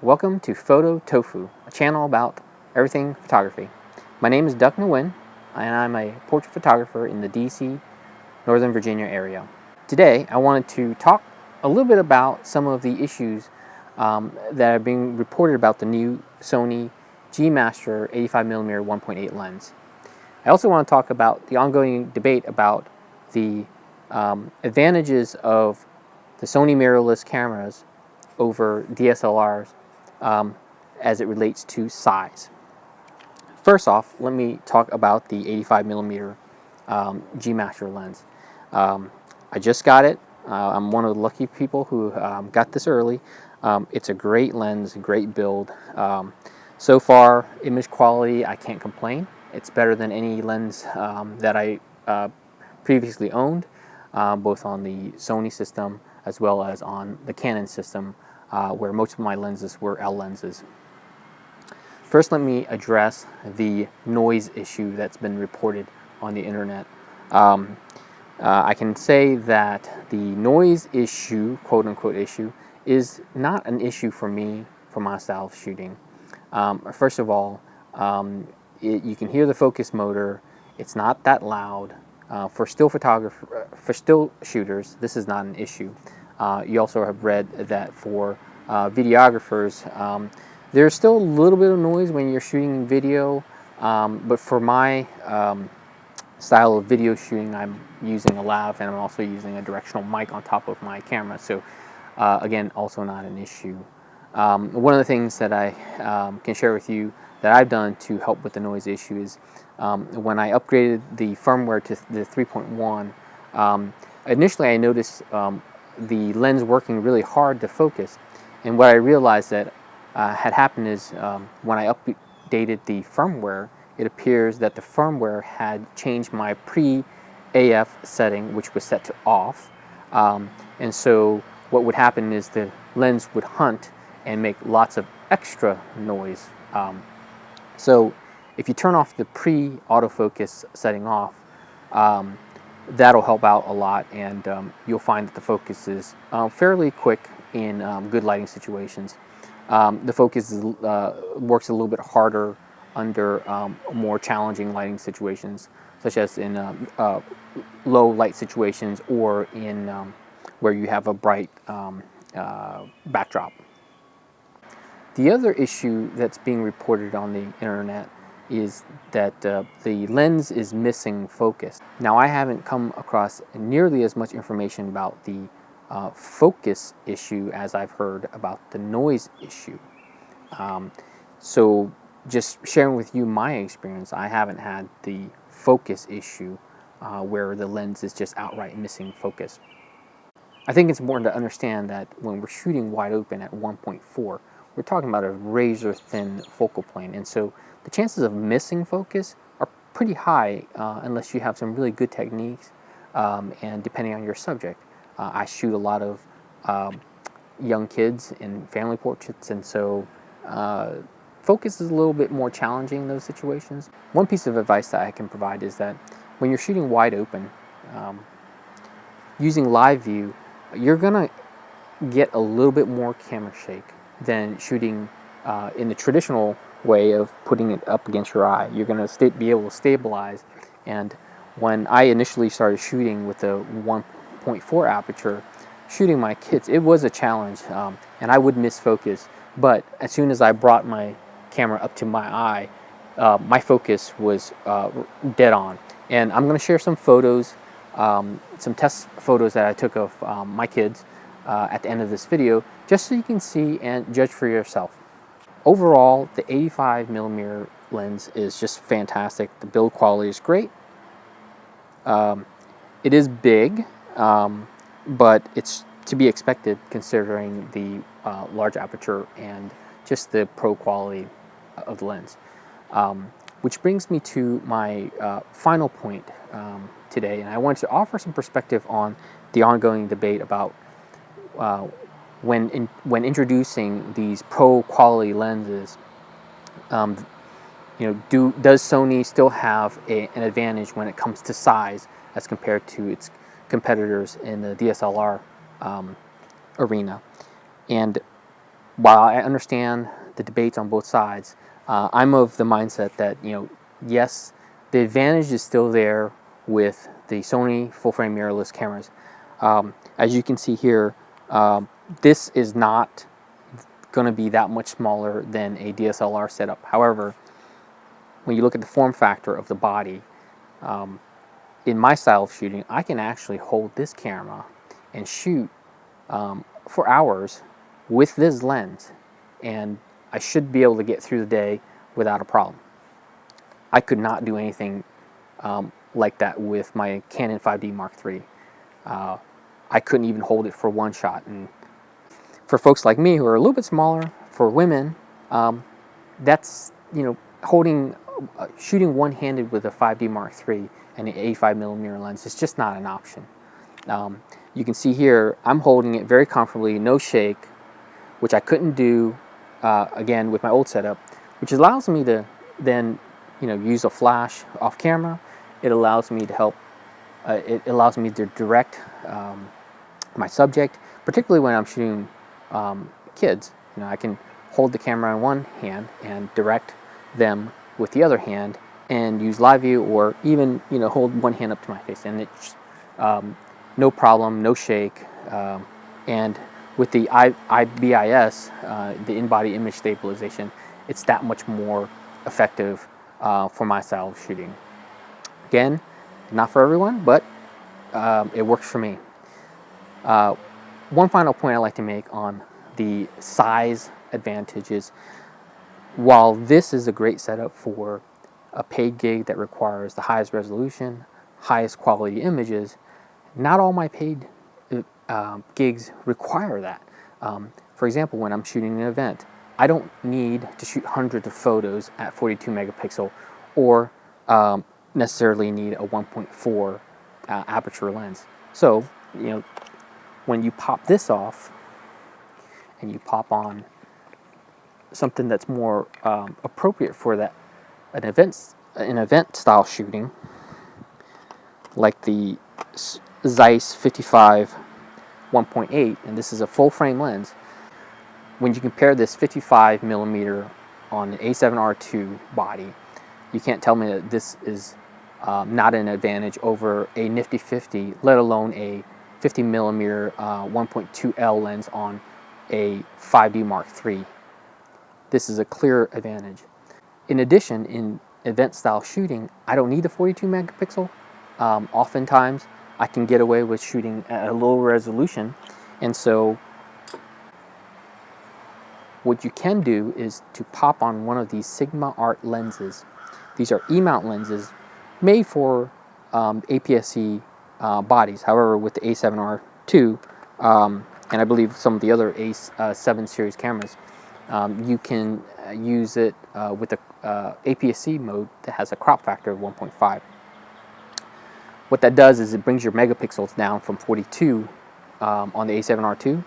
Welcome to FotoTofu, a channel about everything photography. My name is Duck Nguyen, and I'm a portrait photographer in the DC, Northern Virginia area. Today, I wanted to talk a little bit about some of the issues that are being reported about the new Sony G Master 85mm 1.8 lens. I also want to talk about the ongoing debate about the advantages of the Sony mirrorless cameras over DSLRs as it relates to size. First off, let me talk about the 85mm G Master lens. I just got it. I'm one of the lucky people who got this early. It's a great lens, great build. So far, image quality, I can't complain. It's better than any lens that I previously owned, both on the Sony system as well as on the Canon system, where most of my lenses were L lenses. First, let me address the noise issue that's been reported on the internet. I can say that the noise issue, quote-unquote issue, is not an issue for me for my style of shooting. First of all, you can hear the focus motor. It's not that loud. For still shooters, this is not an issue. You also have read that for videographers, there's still a little bit of noise when you're shooting video, but for my style of video shooting, I'm using a lav and I'm also using a directional mic on top of my camera, so again, also not an issue. One of the things that I can share with you that I've done to help with the noise issue is when I upgraded the firmware to the 3.1, initially I noticed the lens working really hard to focus, and what I realized that had happened is when I updated the firmware, it appears that the firmware had changed my pre-AF setting, which was set to off, and so what would happen is the lens would hunt and make lots of extra noise. So if you turn off the pre-autofocus setting off, that'll help out a lot, and you'll find that the focus is fairly quick in good lighting situations. The focus works a little bit harder under more challenging lighting situations, such as in low light situations or in where you have a bright backdrop. The other issue that's being reported on the internet is that the lens is missing focus. Now, I haven't come across nearly as much information about the focus issue as I've heard about the noise issue. So just sharing with you my experience, I haven't had the focus issue where the lens is just outright missing focus. I think it's important to understand that when we're shooting wide open at 1.4, we're talking about a razor thin focal plane, and so the chances of missing focus are pretty high unless you have some really good techniques, and depending on your subject. I shoot a lot of young kids in family portraits, and so focus is a little bit more challenging in those situations. One piece of advice that I can provide is that when you're shooting wide open, using live view, you're gonna get a little bit more camera shake than shooting in the traditional way of putting it up against your eye. You're going to be able to stabilize, and when I initially started shooting with the 1.4 aperture, shooting my kids, it was a challenge, and I would miss focus, but as soon as I brought my camera up to my eye, my focus was dead on. And I'm going to share some photos, some test photos that I took of my kids at the end of this video, just so you can see and judge for yourself. Overall, the 85mm lens is just fantastic. The build quality is great. It is big, but it's to be expected considering the large aperture and just the pro quality of the lens. Which brings me to my final point today, and I want to offer some perspective on the ongoing debate about when introducing these pro quality lenses, does Sony still have an advantage when it comes to size as compared to its competitors in the DSLR arena? And while I understand the debates on both sides, I'm of the mindset that, yes, the advantage is still there with the Sony Full Frame mirrorless cameras. As you can see here, this is not going to be that much smaller than a DSLR setup. However, when you look at the form factor of the body, in my style of shooting, I can actually hold this camera and shoot for hours with this lens, and I should be able to get through the day without a problem. I could not do anything like that with my Canon 5D Mark III. I couldn't even hold it for one shot. And for folks like me who are a little bit smaller, for women, that's, shooting one-handed with a 5D Mark III and an 85mm lens is just not an option. You can see here, I'm holding it very comfortably, no shake, which I couldn't do, again, with my old setup, which allows me to then, use a flash off camera. It allows me to help, it allows me to direct my subject, particularly when I'm shooting kids. I can hold the camera in one hand and direct them with the other hand and use live view, or even, hold one hand up to my face, and it's no problem, no shake. And with the IBIS, the in-body image stabilization, it's that much more effective for my style of shooting. Again, not for everyone, but it works for me. One final point I'd like to make on the size advantages: while this is a great setup for a paid gig that requires the highest resolution, highest quality images, not all my paid gigs require that. For example, when I'm shooting an event, I don't need to shoot hundreds of photos at 42 megapixel or necessarily need a 1.4 aperture lens. So, when you pop this off and you pop on something that's more appropriate for that an event style shooting, like the Zeiss 55 1.8, and this is a full frame lens. When you compare this 55mm on an A7R2 body, you can't tell me that this is not an advantage over a nifty 50, let alone a 50mm 1.2L lens on a 5D Mark III. This is a clear advantage. In addition, in event style shooting, I don't need a 42 megapixel. Oftentimes, I can get away with shooting at a low resolution, and so what you can do is to pop on one of these Sigma Art lenses. These are E-mount lenses made for APS-C bodies. However, with the A7R2 and I believe some of the other A7 series cameras, you can use it with the APS-C mode that has a crop factor of 1.5. What that does is it brings your megapixels down from 42 on the A7R2,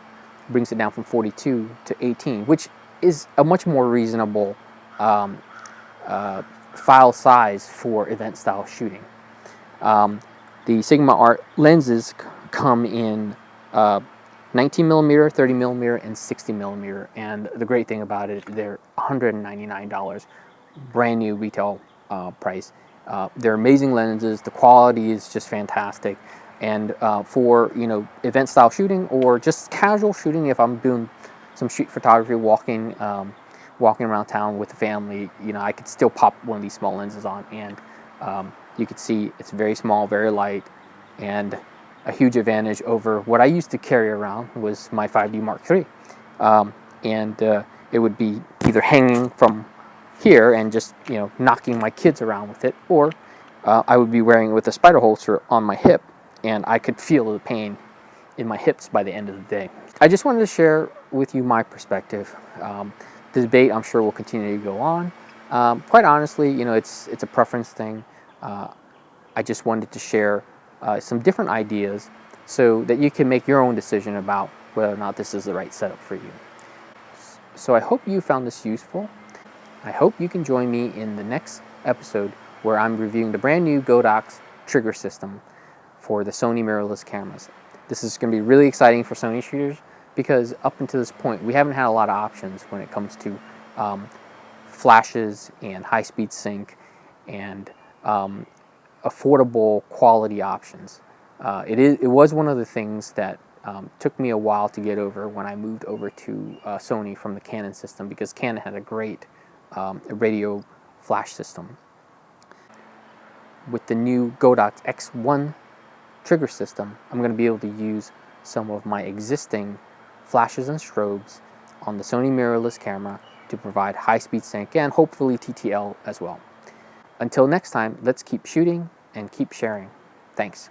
brings it down from 42 to 18, which is a much more reasonable file size for event style shooting. The Sigma Art lenses come in 19mm, 30mm, and 60mm, and the great thing about it, they're $199, brand new retail price. They're amazing lenses. The quality is just fantastic, and for event style shooting or just casual shooting, if I'm doing some street photography, walking around town with the family, I could still pop one of these small lenses on, and you can see it's very small, very light, and a huge advantage over what I used to carry around was my 5D Mark III, and it would be either hanging from here and just knocking my kids around with it, or I would be wearing it with a spider holster on my hip, and I could feel the pain in my hips by the end of the day. I just wanted to share with you my perspective. The debate, I'm sure, will continue to go on. Quite honestly, it's a preference thing. I just wanted to share some different ideas so that you can make your own decision about whether or not this is the right setup for you. So I hope you found this useful. I hope you can join me in the next episode where I'm reviewing the brand new godox trigger system for the Sony mirrorless cameras. This is going to be really exciting for Sony shooters. because up until this point we haven't had a lot of options when it comes to flashes and high-speed sync and affordable quality options. It was one of the things that took me a while to get over when I moved over to Sony from the Canon system, because Canon had a great radio flash system. With the new Godox X1 trigger system, I'm going to be able to use some of my existing flashes and strobes on the Sony mirrorless camera to provide high-speed sync and hopefully TTL as well. Until next time, let's keep shooting and keep sharing. Thanks.